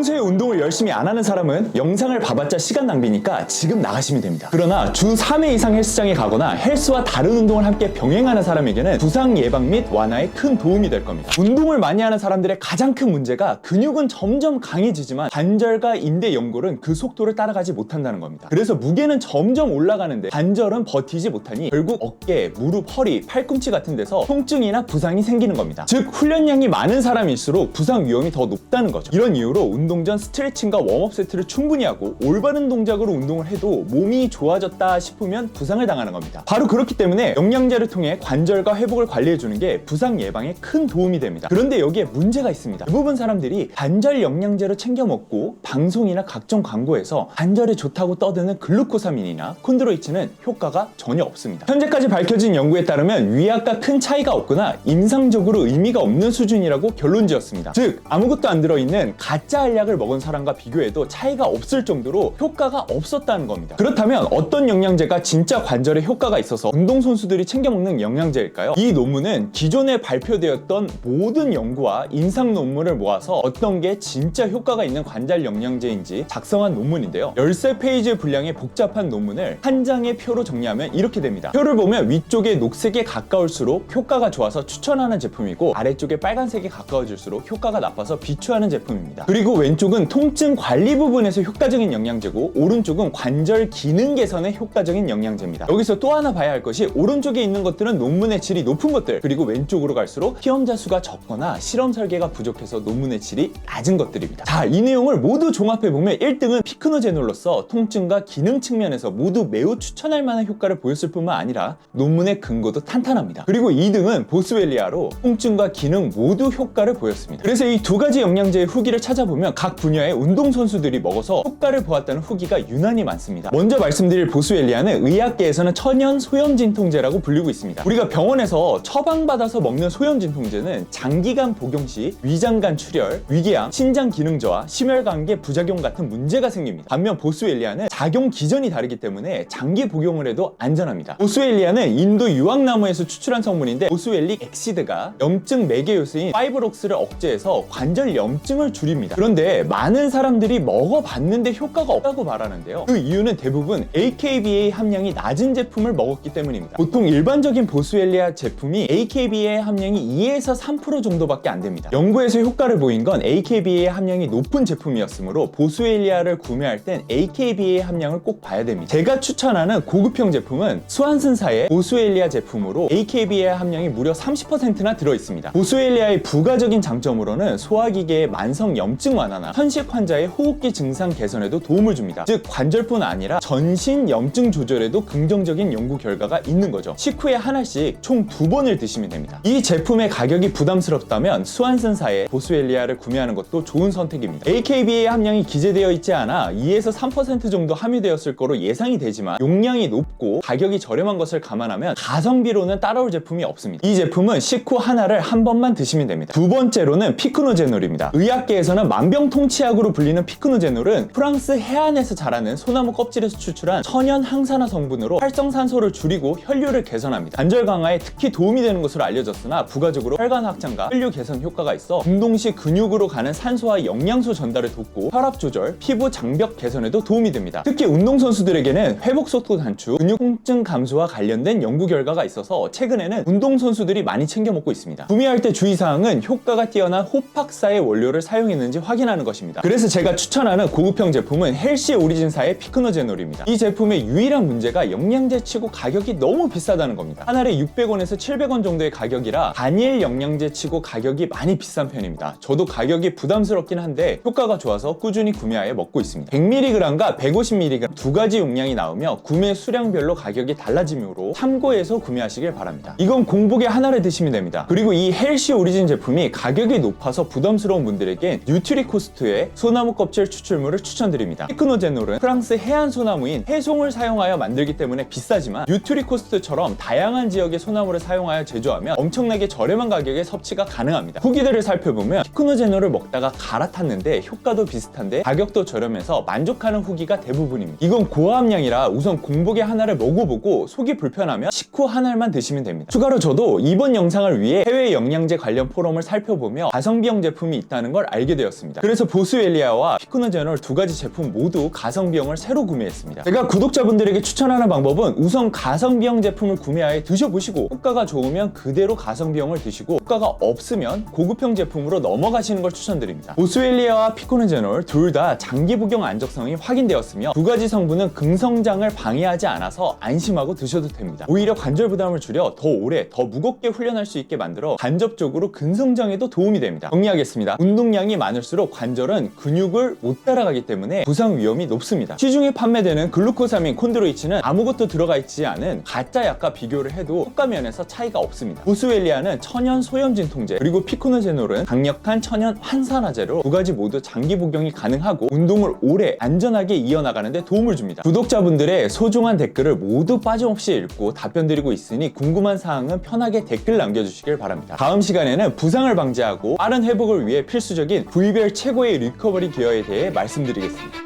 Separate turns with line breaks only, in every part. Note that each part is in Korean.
평소에 운동을 열심히 안 하는 사람은 영상을 봐봤자 시간 낭비니까 지금 나가시면 됩니다. 그러나 주 3회 이상 헬스장에 가거나 헬스와 다른 운동을 함께 병행하는 사람에게는 부상 예방 및 완화에 큰 도움이 될 겁니다. 운동을 많이 하는 사람들의 가장 큰 문제가 근육은 점점 강해지지만 관절과 인대 연골은 그 속도를 따라가지 못한다는 겁니다. 그래서 무게는 점점 올라가는데 관절은 버티지 못하니 결국 어깨, 무릎, 허리, 팔꿈치 같은 데서 통증이나 부상이 생기는 겁니다. 즉 훈련량이 많은 사람일수록 부상 위험이 더 높다는 거죠. 이런 이유로 운동 전 스트레칭과 웜업 세트를 충분히 하고 올바른 동작으로 운동을 해도 몸이 좋아졌다 싶으면 부상을 당하는 겁니다. 바로 그렇기 때문에 영양제를 통해 관절과 회복을 관리해주는 게 부상 예방에 큰 도움이 됩니다. 그런데 여기에 문제가 있습니다. 대부분 사람들이 관절 영양제로 챙겨 먹고 방송이나 각종 광고에서 관절에 좋다고 떠드는 글루코사민이나 콘드로이친은 효과가 전혀 없습니다. 현재까지 밝혀진 연구에 따르면 위약과 큰 차이가 없거나 임상적으로 의미가 없는 수준이라고 결론지었습니다. 즉 아무것도 안 들어있는 가짜 알약을 먹은 사람과 비교해도 차이가 없을 정도로 효과가 없었다는 겁니다. 그렇다면 어떤 영양제가 진짜 관절에 효과가 있어서 운동선수들이 챙겨 먹는 영양제일까요? 이 논문은 기존에 발표되었던 모든 연구와 임상 논문을 모아서 어떤 게 진짜 효과가 있는 관절 영양제인지 작성한 논문인데요. 13페이지 분량의 복잡한 논문을 한 장의 표로 정리하면 이렇게 됩니다. 표를 보면 위쪽에 녹색에 가까울수록 효과가 좋아서 추천하는 제품이고 아래쪽에 빨간색에 가까워질수록 효과가 나빠서 비추하는 제품입니다. 그리고 왼쪽은 통증 관리 부분에서 효과적인 영양제고 오른쪽은 관절 기능 개선에 효과적인 영양제입니다. 여기서 또 하나 봐야 할 것이 오른쪽에 있는 것들은 논문의 질이 높은 것들, 그리고 왼쪽으로 갈수록 시험자 수가 적거나 실험 설계가 부족해서 논문의 질이 낮은 것들입니다. 자, 이 내용을 모두 종합해보면 1등은 피크노제놀로서 통증과 기능 측면에서 모두 매우 추천할 만한 효과를 보였을 뿐만 아니라 논문의 근거도 탄탄합니다. 그리고 2등은 보스웰리아로 통증과 기능 모두 효과를 보였습니다. 그래서 이 두 가지 영양제의 후기를 찾아보면 각 분야의 운동선수들이 먹어서 효과를 보았다는 후기가 유난히 많습니다. 먼저 말씀드릴 보스웰리아는 의학계에서는 천연 소염진통제라고 불리고 있습니다. 우리가 병원에서 처방받아서 먹는 소염진통제는 장기간 복용 시 위장관 출혈, 위궤양, 신장 기능 저하, 심혈관계 부작용 같은 문제가 생깁니다. 반면 보스웰리아는 작용 기전이 다르기 때문에 장기 복용을 해도 안전합니다. 보스웰리아는 인도 유황나무에서 추출한 성분인데 보스웰릭 엑시드가 염증 매개 요소인 파이브록스를 억제해서 관절 염증을 줄입니다. 그런데 많은 사람들이 먹어봤는데 효과가 없다고 말하는데요. 그 이유는 대부분 AKBA 함량이 낮은 제품을 먹었기 때문입니다. 보통 일반적인 보스웰리아 제품이 AKBA 함량이 2에서 3% 정도밖에 안 됩니다. 연구에서 효과를 보인 건 AKBA 함량이 높은 제품이었으므로 보스웰리아를 구매할 땐 AKBA 함량을 꼭 봐야 됩니다. 제가 추천하는 고급형 제품은 스완슨사의 보스웰리아 제품으로 AKBA 함량이 무려 30%나 들어있습니다. 보스웰리아의 부가적인 장점으로는 소화기계의 만성 염증 완화나 현식 환자의 호흡기 증상 개선에도 도움을 줍니다. 즉 관절뿐 아니라 전신 염증 조절에도 긍정적인 연구 결과가 있는 거죠. 식후에 하나씩 총 2번을 드시면 됩니다. 이 제품의 가격이 부담스럽다면 스완슨사의 보스웰리아를 구매하는 것도 좋은 선택입니다. AKBA 함량이 기재되어 있지 않아 2에서 3% 정도 함유되었을 거로 예상이 되지만 용량이 높고 가격이 저렴한 것을 감안하면 가성비로는 따라올 제품이 없습니다. 이 제품은 식후 하나를 한 번만 드시면 됩니다. 두 번째로는 피크노제놀입니다. 의학계에서는 만병통치약으로 불리는 피크노제놀은 프랑스 해안에서 자라는 소나무 껍질에서 추출한 천연 항산화 성분으로 활성산소를 줄이고 혈류를 개선합니다. 관절 강화에 특히 도움이 되는 것으로 알려졌으나 부가적으로 혈관 확장과 혈류 개선 효과가 있어 운동 시 근육으로 가는 산소와 영양소 전달을 돕고 혈압 조절, 피부 장벽 개선에도 도움이 됩니다. 특히 운동선수들에게는 회복 속도 단축, 근육 통증 감소와 관련된 연구 결과가 있어서 최근에는 운동선수들이 많이 챙겨 먹고 있습니다. 구매할 때 주의사항은 효과가 뛰어난 호팍사의 원료를 사용했는지 확인하는 것입니다. 그래서 제가 추천하는 고급형 제품은 헬시 오리진사의 피크노제놀입니다. 이 제품의 유일한 문제가 영양제치고 가격이 너무 비싸다는 겁니다. 한 알에 600원에서 700원 정도의 가격이라 단일 영양제치고 가격이 많이 비싼 편입니다. 저도 가격이 부담스럽긴 한데 효과가 좋아서 꾸준히 구매하여 먹고 있습니다. 100mg과 150mg 두 가지 용량이 나오며 구매 수량별로 가격이 달라지므로 참고해서 구매하시길 바랍니다. 이건 공복에 하나를 드시면 됩니다. 그리고 이 헬시 오리진 제품이 가격이 높아서 부담스러운 분들에게 뉴트리코스트의 소나무 껍질 추출물을 추천드립니다. 피크노제놀은 프랑스 해안 소나무인 해송을 사용하여 만들기 때문에 비싸지만 뉴트리코스트처럼 다양한 지역의 소나무를 사용하여 제조하면 엄청나게 저렴한 가격에 섭취가 가능합니다. 후기들을 살펴보면 피크노제놀을 먹다가 갈아탔는데 효과도 비슷한데 가격도 저렴해서 만족하는 후기가 대부분입니다. 이건 고함량이라 우선 공복에 하나를 먹어보고 속이 불편하면 식후 한 알만 드시면 됩니다. 추가로 저도 이번 영상을 위해 해외 영양제 관련 포럼을 살펴보며 가성비형 제품이 있다는 걸 알게 되었습니다. 그래서 보스웰리아와 피코노제놀 두 가지 제품 모두 가성비형을 새로 구매했습니다. 제가 구독자분들에게 추천하는 방법은 우선 가성비형 제품을 구매하여 드셔보시고 효과가 좋으면 그대로 가성비형을 드시고 효과가 없으면 고급형 제품으로 넘어가시는 걸 추천드립니다. 보스웰리아와 피코노제놀 둘 다 장기 복용 안정성이 확인되었으며 두 가지 성분은 긍성장을 방해하지 않아서 안심하고 드셔도 됩니다. 오히려 관절 부담을 줄여 더 오래 더 무겁게 훈련할 수 있게 만들어 간접적으로 근성장에도 도움이 됩니다. 정리하겠습니다. 운동량이 많을수록 관절은 근육을 못 따라가기 때문에 부상 위험이 높습니다. 시중에 판매되는 글루코사민 콘드로이친은 아무것도 들어가 있지 않은 가짜 약과 비교를 해도 효과 면에서 차이가 없습니다. 보스웰리아는 천연 소염 진통제, 그리고 피코노제놀은 강력한 천연 환산화제로 두 가지 모두 장기 복용이 가능하고 운동을 오래 안전하게 이어나가는 데 도움을 줍니다. 구독자분들의 소중한 댓글을 모두 빠짐없이 읽고 답변 드리고 있으니 궁금한 사항은 편하게 댓글 남겨주시길 바랍니다. 다음 시간에는 부상을 방지하고 빠른 회복을 위해 필수적인 부위별 최고의 리커버리 기어에 대해 말씀드리겠습니다.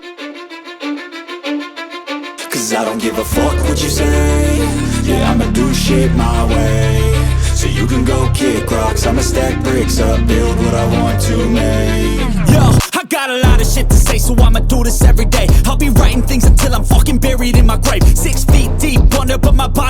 Cause I don't give a fuck what you say. Yeah, I'ma do shit my way. So you can go kick rocks, I'ma stack bricks up, build what I want to make. Yo, I got a lot of shit to say, so I'ma do this every day. I'll be writing things until I'm fucking buried in my grave. 6 feet deep under, but my body